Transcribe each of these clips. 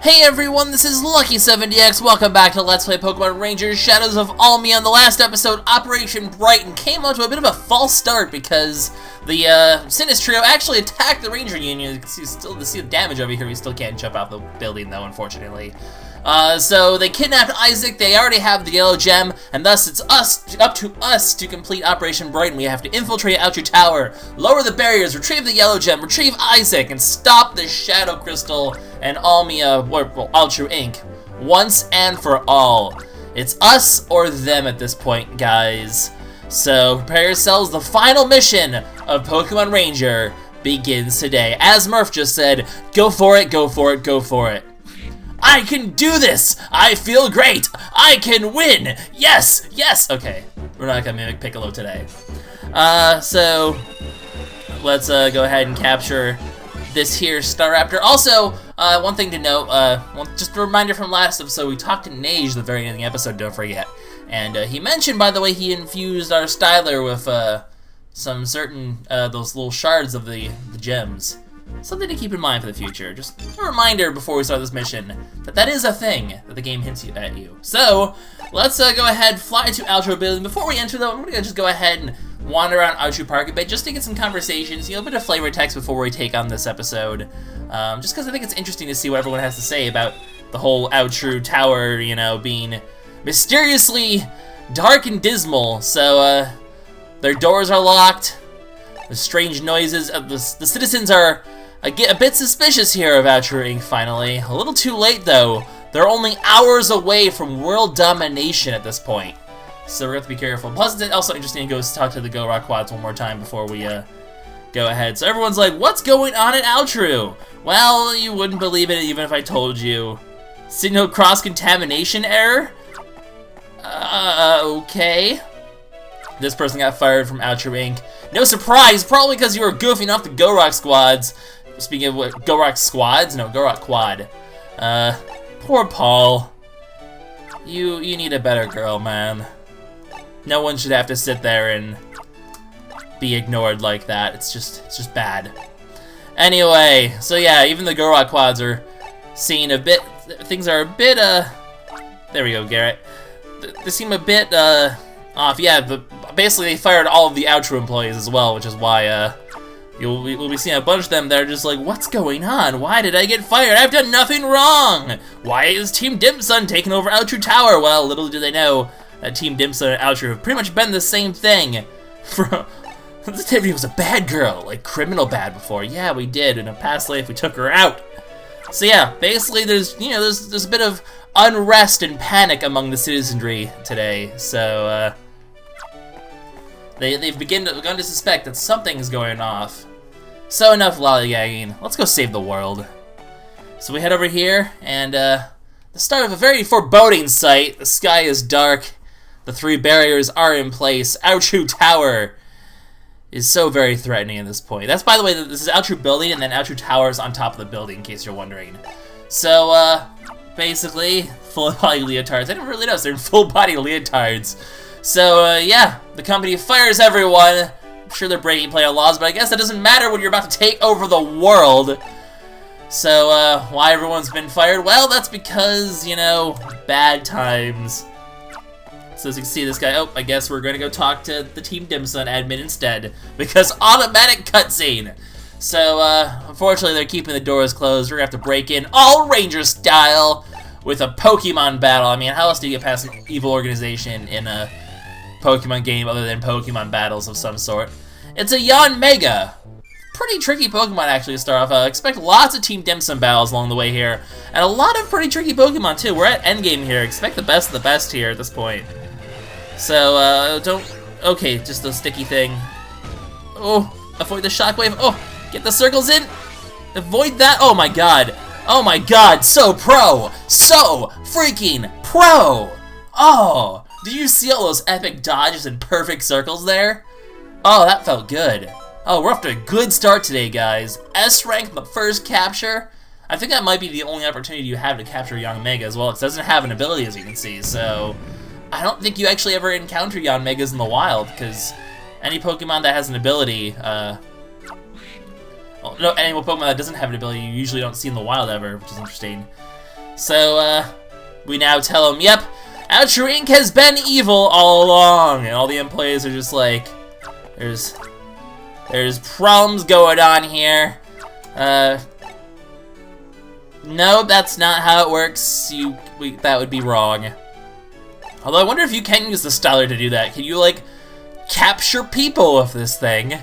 Hey everyone, this is LuckySevenDX. Welcome back to Let's Play Pokemon Rangers Shadows of Almia. On the last episode, Operation Brighton came out to a bit of a false start because the Sinistrio Trio actually attacked the Ranger Union. You can see the damage over here. We still can't jump out the building though, unfortunately. So they kidnapped Isaac. They already have the yellow gem, and thus it's up to us to complete Operation Brighton. We have to infiltrate Altru Tower, lower the barriers, retrieve the yellow gem, retrieve Isaac, and stop the Shadow Crystal and Almia, well, Altru Inc. once and for all. It's us or them at this point, guys. So prepare yourselves. The final mission of Pokemon Ranger begins today. As Murph just said, go for it, go for it, go for it. I can do this! I feel great! I can win! Yes! Yes! Okay, we're not gonna mimic Piccolo today. So let's go ahead and capture this here Staraptor. Also, one thing to note, just a reminder from last episode, we talked to Nage the very end of the episode, don't forget. And he mentioned, by the way, he infused our Styler with some certain, those little shards of the gems. Something to keep in mind for the future. Just a reminder before we start this mission that is a thing that the game hints at you. So, let's go ahead, fly to Altru Building. Before we enter though, I'm gonna just go ahead and wander around Altru Park a bit just to get some conversations, a bit of flavor text before we take on this episode. Just because I think it's interesting to see what everyone has to say about the whole Altru Tower, being mysteriously dark and dismal. So, their doors are locked. The strange noises of the citizens are a bit suspicious here of Altru Inc. finally. A little too late though. They're only hours away from world domination at this point. So we're going to have to be careful. Plus it's also interesting to go talk to the Go Rock Quads one more time before we go ahead. So everyone's like, what's going on at Altru? Well, you wouldn't believe it even if I told you. Signal cross-contamination error? Okay. This person got fired from Altru Inc. No surprise, probably because you were goofing off the Go Rock Squads. Speaking of what, Go Rock Squads? No, Go Rock Quad. Poor Paul. You need a better girl, man. No one should have to sit there and be ignored like that. It's just bad. Anyway, so yeah, even the Go Rock Quads are seeing a bit, things are a bit, there we go, Garrett. They seem a bit, off. Yeah, basically they fired all of the Altru employees as well, which is why, we'll be seeing a bunch of them that are just like, what's going on? Why did I get fired? I've done nothing wrong! Why is Team Dimsun taking over Altru Tower? Well, little do they know that Team Dimsun and Altru have pretty much been the same thing. This Tiffany was a bad girl, like criminal bad before. Yeah, we did. In a past life, we took her out. So yeah, basically there's a bit of unrest and panic among the citizenry today. So, they've begun to suspect that something is going off. So enough lollygagging. Let's go save the world. So we head over here, and the start of a very foreboding sight. The sky is dark. The 3 barriers are in place. Altru Tower is so very threatening at this point. That's, by the way, this is Altru Building, and then Altru Tower is on top of the building, in case you're wondering. So, basically, full-body leotards. I didn't really notice they're in full-body leotards. So, yeah, the company fires everyone. I'm sure they're breaking player laws, but I guess that doesn't matter when you're about to take over the world. So, why everyone's been fired? Well, that's because, bad times. So as you can see, this guy, I guess we're going to go talk to the Team Dimsun admin instead, because automatic cutscene. So, unfortunately, they're keeping the doors closed. We're going to have to break in all Ranger style with a Pokemon battle. I mean, how else do you get past an evil organization in a Pokemon game other than Pokemon battles of some sort? It's a Yanmega. Pretty tricky Pokemon, actually, to start off. Expect lots of Team Dimsun battles along the way here, and a lot of pretty tricky Pokemon, too. We're at endgame here. Expect the best of the best here at this point. So, okay, just the sticky thing. Oh, avoid the shockwave. Oh, get the circles in. Avoid that. Oh my god. Oh my god, so pro. So freaking pro. Oh, did you see all those epic dodges and perfect circles there? Oh, that felt good. Oh, we're off to a good start today, guys. S rank, the first capture. I think that might be the only opportunity you have to capture Yanmega as well, because it doesn't have an ability, as you can see, so I don't think you actually ever encounter Yanmegas in the wild, because any Pokemon that has an ability, well, no, any Pokemon that doesn't have an ability you usually don't see in the wild ever, which is interesting. So, we now tell him, yep, Altru Inc. has been evil all along, and all the employees are just like, there's problems going on here. No, that's not how it works. That would be wrong. Although I wonder if you can use the styler to do that. Can you, like, capture people with this thing?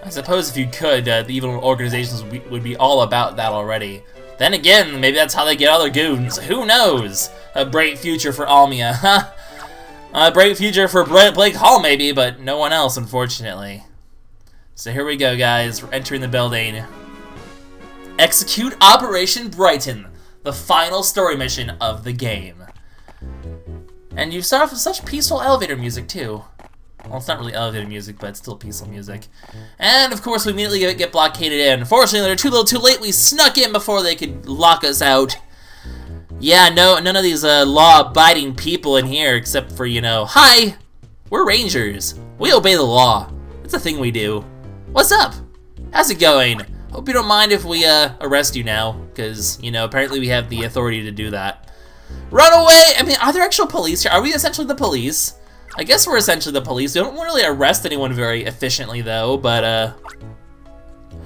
I suppose if you could, the evil organizations would be all about that already. Then again, maybe that's how they get all their goons. Who knows? A bright future for Almia, huh? A bright future for Blake Hall, maybe, but no one else, unfortunately. So here we go, guys. We're entering the building. Execute Operation Brighton, the final story mission of the game. And you start off with such peaceful elevator music, too. Well, it's not really elevator music, but it's still peaceful music. And, of course, we immediately get blockaded in. Unfortunately, they're too little too late. We snuck in before they could lock us out. Yeah, no, none of these law-abiding people in here, except for, you know, hi! We're Rangers. We obey the law. It's a thing we do. What's up? How's it going? Hope you don't mind if we arrest you now, because, you know, apparently we have the authority to do that. Run away! I mean, are there actual police here? Are we essentially the police? I guess we're essentially the police. We don't really arrest anyone very efficiently, though, but,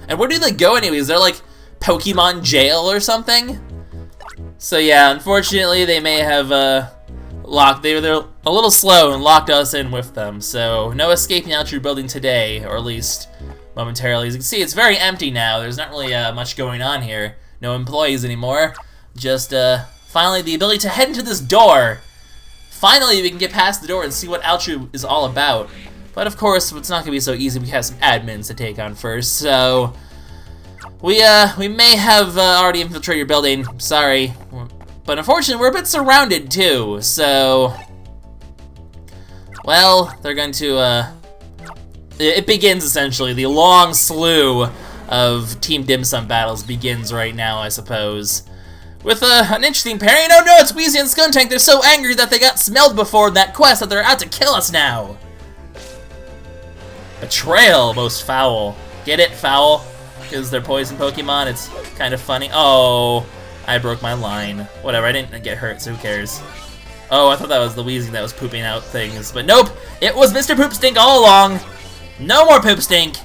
and where do they go anyway? Is there, like, Pokemon jail or something? So, yeah, unfortunately, they may have, they're a little slow and locked us in with them, so no escaping Altru building today, or at least momentarily. As you can see, it's very empty now. There's not really, much going on here. No employees anymore. Just, finally, the ability to head into this door. Finally, we can get past the door and see what Altru is all about. But of course, it's not going to be so easy. We have some admins to take on first, so we may have already infiltrated your building. Sorry, but unfortunately, we're a bit surrounded too. So, well, they're going to. It begins essentially. The long slew of Team Dim Sum battles begins right now, I suppose. With an interesting pairing. Oh no, it's Wheezy and Skuntank. They're so angry that they got smelled before in that quest that they're out to kill us now. Betrayal, most foul. Get it, foul? Because they're poison Pokemon. It's kind of funny. Oh, I broke my line. Whatever, I didn't get hurt, so who cares? Oh, I thought that was the Wheezy that was pooping out things. But nope, it was Mr. Poop Stink all along. No more Poop Stink.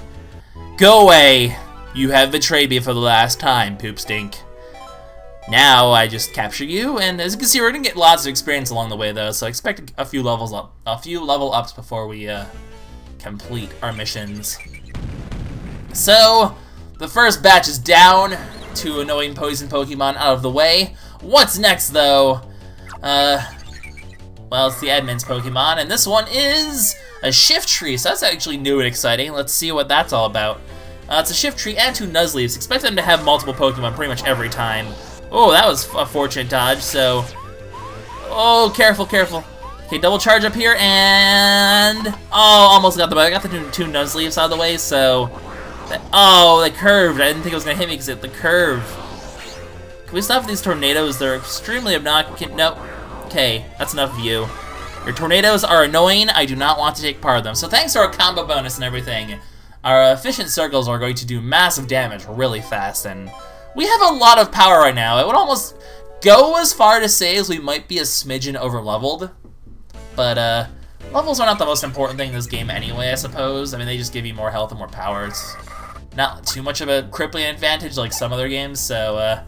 Go away. You have betrayed me for the last time, Poop Stink. Now I just capture you, and as you can see, we're gonna get lots of experience along the way, though. So I expect a few level ups before we complete our missions. So the first batch is down. 2 annoying poison Pokemon out of the way. What's next, though? Well, it's the admin's Pokemon, and this one is a Shiftry. So that's actually new and exciting. Let's see what that's all about. It's a Shiftry and 2 Nuzleafs. Expect them to have multiple Pokemon pretty much every time. Oh, that was a fortunate dodge, so... Oh, careful, careful. Okay, double charge up here, and... Oh, almost got the... I got the 2 Nuzleafs out of the way, so... Oh, they curved. I didn't think it was going to hit me because of the curve. Can we stop these tornadoes? They're extremely obnoxious. No. Okay, that's enough of you. Your tornadoes are annoying. I do not want to take part of them. So thanks to our combo bonus and everything, our efficient circles are going to do massive damage really fast, and... We have a lot of power right now. I would almost go as far to say as we might be a smidgen over-leveled. But, levels are not the most important thing in this game anyway, I suppose. I mean, they just give you more health and more power. It's not too much of a crippling advantage like some other games, so,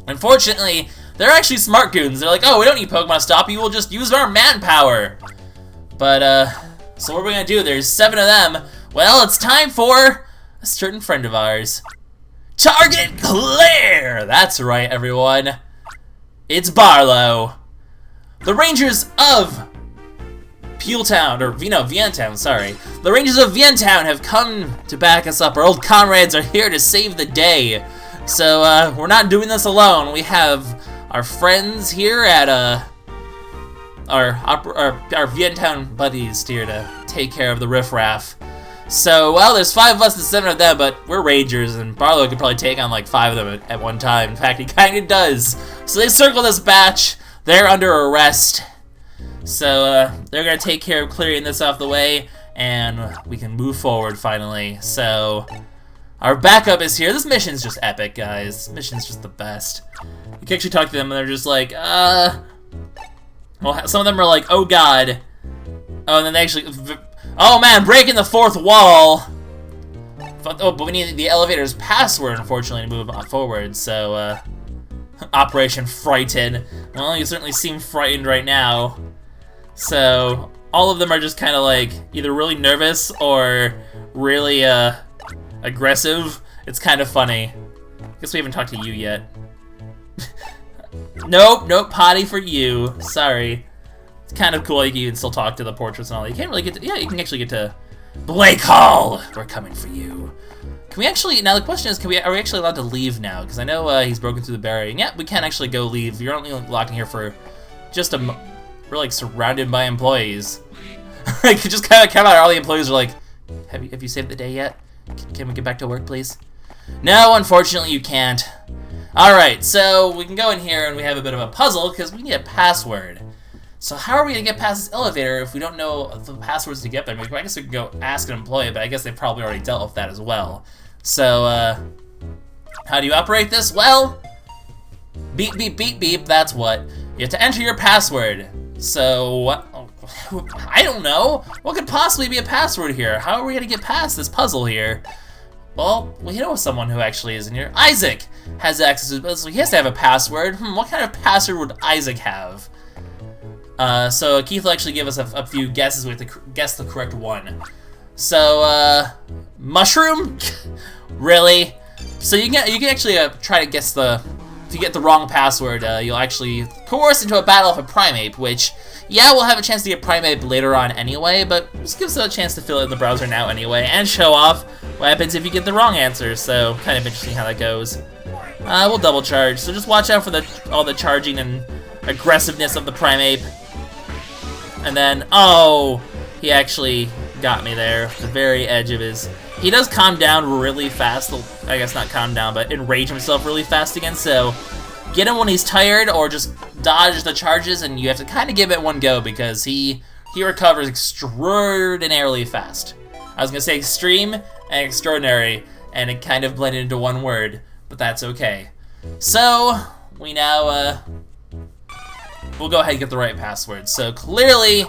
unfortunately, they're actually smart goons. They're like, oh, we don't need Pokemon to stop you, we'll just use our manpower. But, so what are we gonna do? There's 7 of them. Well, it's time for a certain friend of ours. Target clear! That's right, everyone. It's Barlow. The Rangers of Peeltown, or Vientown, sorry. The Rangers of Vientown have come to back us up. Our old comrades are here to save the day. So, we're not doing this alone. We have our friends here at, our Vientown buddies here to take care of the riffraff. So, well, there's 5 of us and 7 of them, but we're Rangers, and Barlow could probably take on like 5 of them at one time. In fact, he kind of does. So they circle this batch. They're under arrest. So, they're going to take care of clearing this off the way, and we can move forward finally. So, Our backup is here. This mission's just epic, guys. This mission's just the best. You can actually talk to them and they're just like, well, some of them are like, oh god. Oh, and then they actually, oh man, breaking the fourth wall. Oh, but we need the elevator's password, unfortunately, to move forward, so, Operation Brighton. Well, you certainly seem frightened right now. So, all of them are just kind of like, either really nervous or really, aggressive. It's kind of funny. Guess we haven't talked to you yet. Nope, potty for you. Sorry. It's kind of cool you can still talk to the portraits and all. You can't really get to, yeah, you can actually get to Blake Hall! We're coming for you. Can we actually, now the question is, are we actually allowed to leave now? Because I know he's broken through the barrier. Yeah, we can actually go leave. You're only locked in here for just we're like surrounded by employees. Like, just kind of come out, all the employees are like, have you saved the day yet? Can we get back to work, please? No, unfortunately you can't. Alright, so we can go in here and we have a bit of a puzzle because we need a password. So how are we going to get past this elevator if we don't know the passwords to get there? I guess we could go ask an employee, but I guess they've probably already dealt with that as well. So, how do you operate this? Well, beep, beep, beep, beep, that's what. You have to enter your password. So, I don't know. What could possibly be a password here? How are we going to get past this puzzle here? Well, we know someone who actually is in here. Isaac has access to this, so he has to have a password. What kind of password would Isaac have? So Keith will actually give us a few guesses. We have to guess the correct one. So, mushroom? Really? So you can actually try to guess if you get the wrong password, you'll actually coerce into a battle of a Primeape, which, yeah, we'll have a chance to get Primeape later on anyway, but this gives us a chance to fill it in the browser now anyway, and show off what happens if you get the wrong answer, so kind of interesting how that goes. We'll double charge, so just watch out for all the charging and aggressiveness of the Primeape. And then, oh, he actually got me there, at the very edge of his... He does calm down really fast, I guess not calm down, but enrage himself really fast again, so get him when he's tired, or just dodge the charges, and you have to kind of give it one go, because he recovers extraordinarily fast. I was going to say extreme and extraordinary, and it kind of blended into one word, but that's okay. So, we now, we'll go ahead and get the right password. So clearly,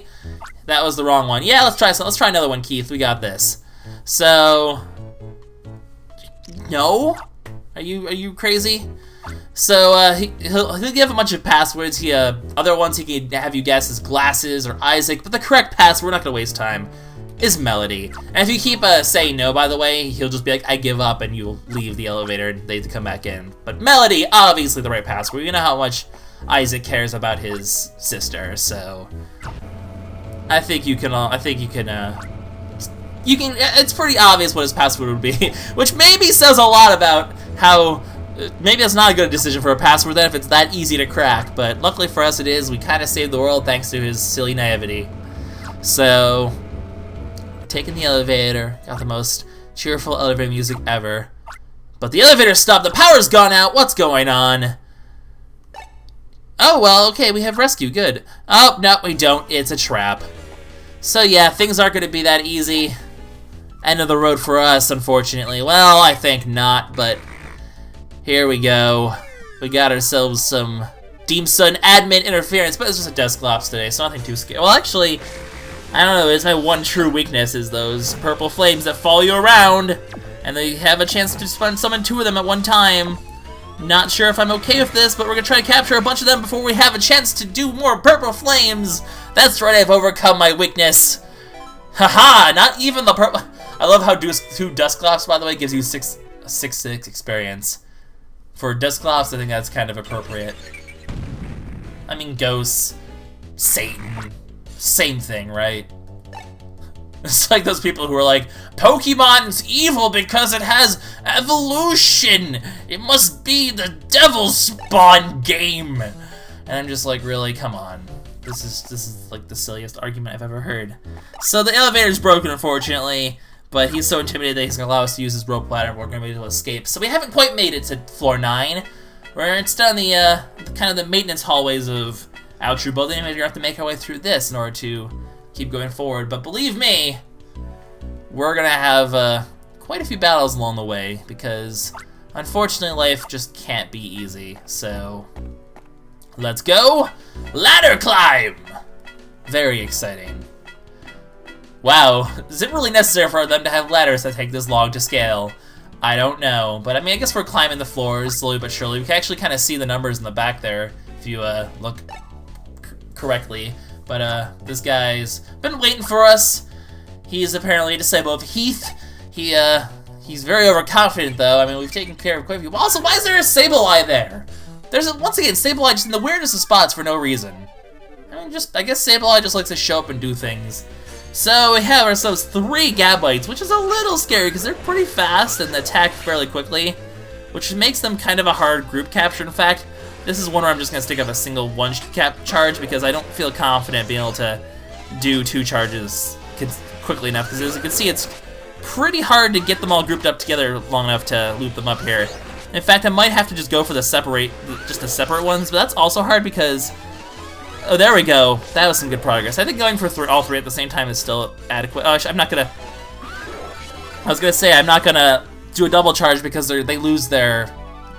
that was the wrong one. Yeah, let's try another one, Keith. We got this. So, no? Are you crazy? So he'll give a bunch of passwords. Other ones he can have you guess is glasses or Isaac, but the correct password, we're not gonna waste time, is Melody. And if you keep saying no, by the way, he'll just be like, I give up, and you'll leave the elevator and they have to come back in. But Melody, obviously the right password. You know how much Isaac cares about his sister, so I think you can. It's pretty obvious what his password would be, which maybe says a lot about how maybe that's not a good decision for a password then if it's that easy to crack. But luckily for us, it is. We kind of saved the world thanks to his silly naivety. So, taking the elevator, got the most cheerful elevator music ever. But the elevator stopped. The power's gone out. What's going on? Oh, well, okay, we have rescue, good. Oh, no, we don't, it's a trap. So yeah, things aren't going to be that easy. End of the road for us, unfortunately. Well, I think not, but here we go. We got ourselves some Deem Sun admin interference, but it's just a Dusclops today, so nothing too scary. Well, actually, I don't know, it's my one true weakness is those purple flames that follow you around, and they have a chance to summon two of them at one time. Not sure if I'm okay with this, but we're gonna try to capture a bunch of them before we have a chance to do more purple flames. That's right, I've overcome my weakness. Haha, not even the purple. I love how two Dusclops, by the way, gives you 6/6 experience. For Dusclops, I think that's kind of appropriate. I mean, ghosts, Satan, same thing, right? It's like those people who are like, Pokemon's evil because it has evolution. It must be the devil's spawn game. And I'm just like, really, come on. This is like the silliest argument I've ever heard. So the elevator's broken, unfortunately, but he's so intimidated that he's gonna allow us to use his rope ladder. We're gonna be able to escape. So we haven't quite made it to floor 9. We're instead on the kind of the maintenance hallways of Altru building. Maybe we have to make our way through this in order to keep going forward. But believe me, we're gonna have quite a few battles along the way, because unfortunately life just can't be easy. So, let's go! Ladder climb! Very exciting. Wow, is it really necessary for them to have ladders that take this long to scale? I don't know, but I mean, I guess we're climbing the floors slowly but surely. We can actually kind of see the numbers in the back there, if you look correctly. But this guy's been waiting for us. He's apparently a disciple of Heath. He's very overconfident, though. I mean, we've taken care of quite a few. Also, why is there a Sableye there? Once again, Sableye just in the weirdest of spots for no reason. I mean, I guess Sableye just likes to show up and do things. So we have ourselves 3 Gabites, which is a little scary because they're pretty fast and attack fairly quickly, which makes them kind of a hard group capture. In fact, this is one where I'm just going to stick up a single one-cap charge because I don't feel confident being able to do 2 charges quickly enough, because as you can see, it's pretty hard to get them all grouped up together long enough to loop them up here. In fact, I might have to just go for the separate ones, but that's also hard because... Oh, there we go. That was some good progress. I think going for all 3 at the same time is still adequate. Oh, I'm not gonna... I was gonna say, I'm not gonna do a double charge because they lose their...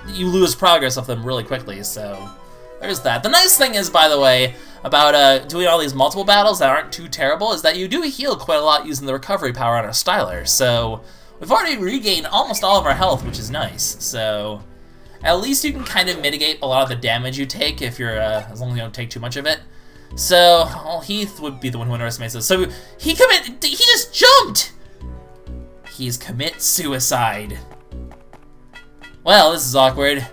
You lose progress of them really quickly, so... There's that. The nice thing is, by the way, about doing all these multiple battles that aren't too terrible is that you do heal quite a lot using the recovery power on our Styler. So, we've already regained almost all of our health, which is nice. So... At least you can kind of mitigate a lot of the damage you take if you're, as long as you don't take too much of it. So, well, Heath would be the one who underestimates this. So, he just jumped! He's commit suicide. Well, this is awkward.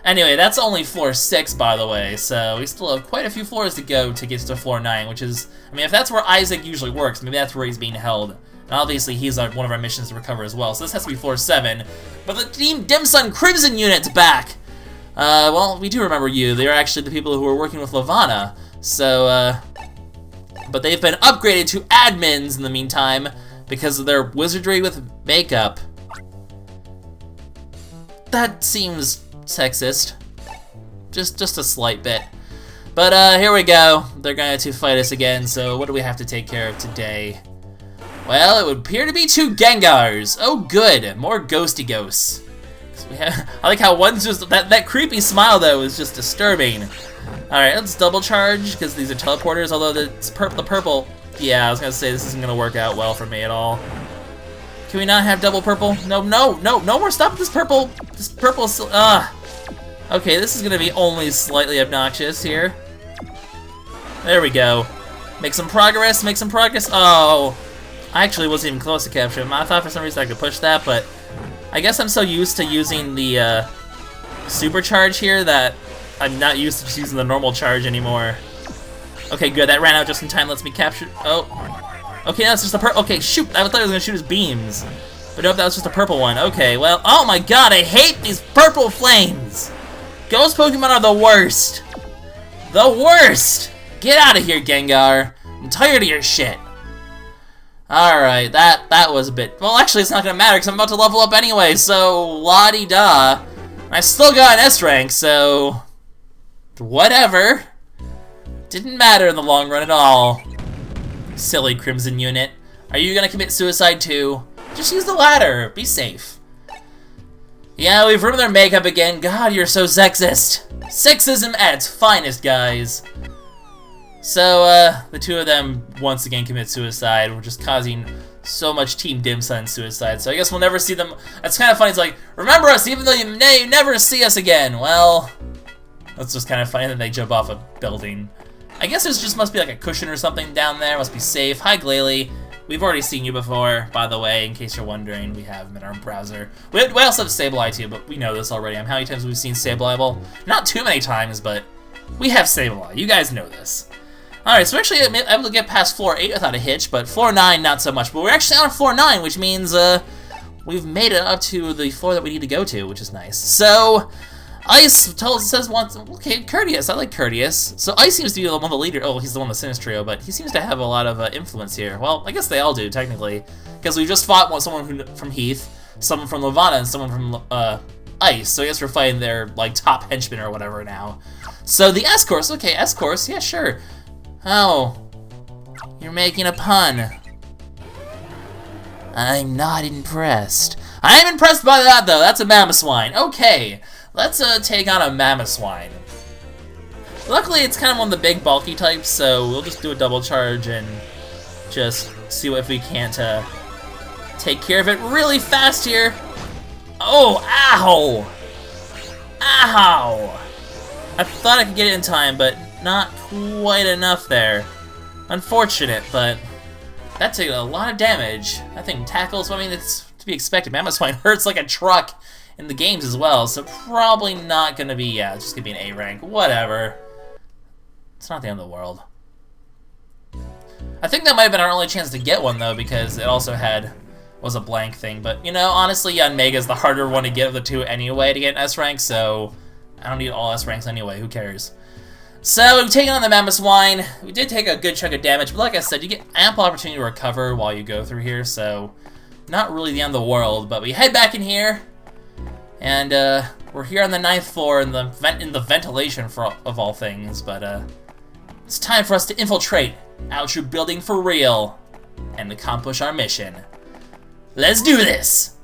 Anyway, that's only floor 6, by the way, so we still have quite a few floors to go to get to floor 9, which is, I mean, if that's where Isaac usually works, maybe that's where he's being held. And obviously, he's one of our missions to recover as well, so this has to be floor 7. But the Team Dimsun Crimson unit's back! Well, we do remember you. They're actually the people who were working with Lavana. So, but they've been upgraded to admins in the meantime because of their wizardry with makeup. That seems sexist. Just a slight bit. But, here we go. They're going to fight us again, so what do we have to take care of today? Well, it would appear to be 2 Gengars. Oh, good. More ghosty ghosts. I like how one's just... That creepy smile, though, is just disturbing. Alright, let's double charge, because these are teleporters, although the purple... Yeah, I was going to say, this isn't going to work out well for me at all. Can we not have double purple? No more, stop this purple... Okay, this is going to be only slightly obnoxious here. There we go. Make some progress. Oh... I actually wasn't even close to capture him. I thought for some reason I could push that, but I guess I'm so used to using the supercharge here that I'm not used to just using the normal charge anymore. Okay, good. That ran out just in time. Lets me capture... Oh. Okay, now it's just a purple... Okay, shoot. I thought I was going to shoot his beams. But nope, that was just a purple one. Okay, well... Oh my god, I hate these purple flames! Ghost Pokemon are the worst! The worst! Get out of here, Gengar. I'm tired of your shit. Alright, that was a bit... Well, actually, it's not gonna matter, because I'm about to level up anyway, so... La-di-da. I still got an S rank, so... Whatever. Didn't matter in the long run at all. Silly Crimson unit. Are you gonna commit suicide too? Just use the ladder. Be safe. Yeah, we've ruined their makeup again. God, you're so sexist. Sexism at its finest, guys. So, the 2 of them once again commit suicide. We're just causing so much Team Dimsun suicide. So I guess we'll never see them. It's kind of funny. It's like, remember us even though you may never see us again. Well, that's just kind of funny that they jump off a building. I guess there's just must be like a cushion or something down there. Must be safe. Hi, Glalie. We've already seen you before, by the way, in case you're wondering. We have him in our browser. We also have Sableye too, but we know this already. How many times we've seen Sableye? Well, not too many times, but we have Sableye. You guys know this. Alright, so we're actually able to get past floor 8 without a hitch, but floor 9 not so much. But we're actually on floor 9, which means we've made it up to the floor that we need to go to, which is nice. So, Ice says once, okay, Courteous, I like Courteous. So Ice seems to be one of the leaders. Oh, he's the one in the Sinus Trio, but he seems to have a lot of influence here. Well, I guess they all do, technically. Because we just fought someone from Heath, someone from Lavana, and someone from Ice. So I guess we're fighting their, like, top henchmen or whatever now. So the S-Course, okay, S-Course, yeah, sure. Oh, you're making a pun. I'm not impressed. I am impressed by that, though. That's a Mamoswine. Okay, let's take on a Mamoswine. Luckily, it's kind of one of the big, bulky types, so we'll just do a double charge and just see if we can't take care of it really fast here. Oh, ow! Ow! I thought I could get it in time, but not quite enough there. Unfortunate, but that took a lot of damage. That thing tackles, I mean, it's to be expected. Mamoswine hurts like a truck in the games as well, so probably not gonna be, yeah, it's just gonna be an A rank. Whatever. It's not the end of the world. I think that might have been our only chance to get one, though, because it also was a blank thing. But, you know, honestly, Yanmega is the harder one to get of the two anyway to get an S rank, so I don't need all S ranks anyway. Who cares? So, we've taken on the Mamoswine. We did take a good chunk of damage, but like I said, you get ample opportunity to recover while you go through here, so not really the end of the world. But we head back in here, and we're here on the 9th floor in the ventilation of all things. But it's time for us to infiltrate Altru building for real and accomplish our mission. Let's do this!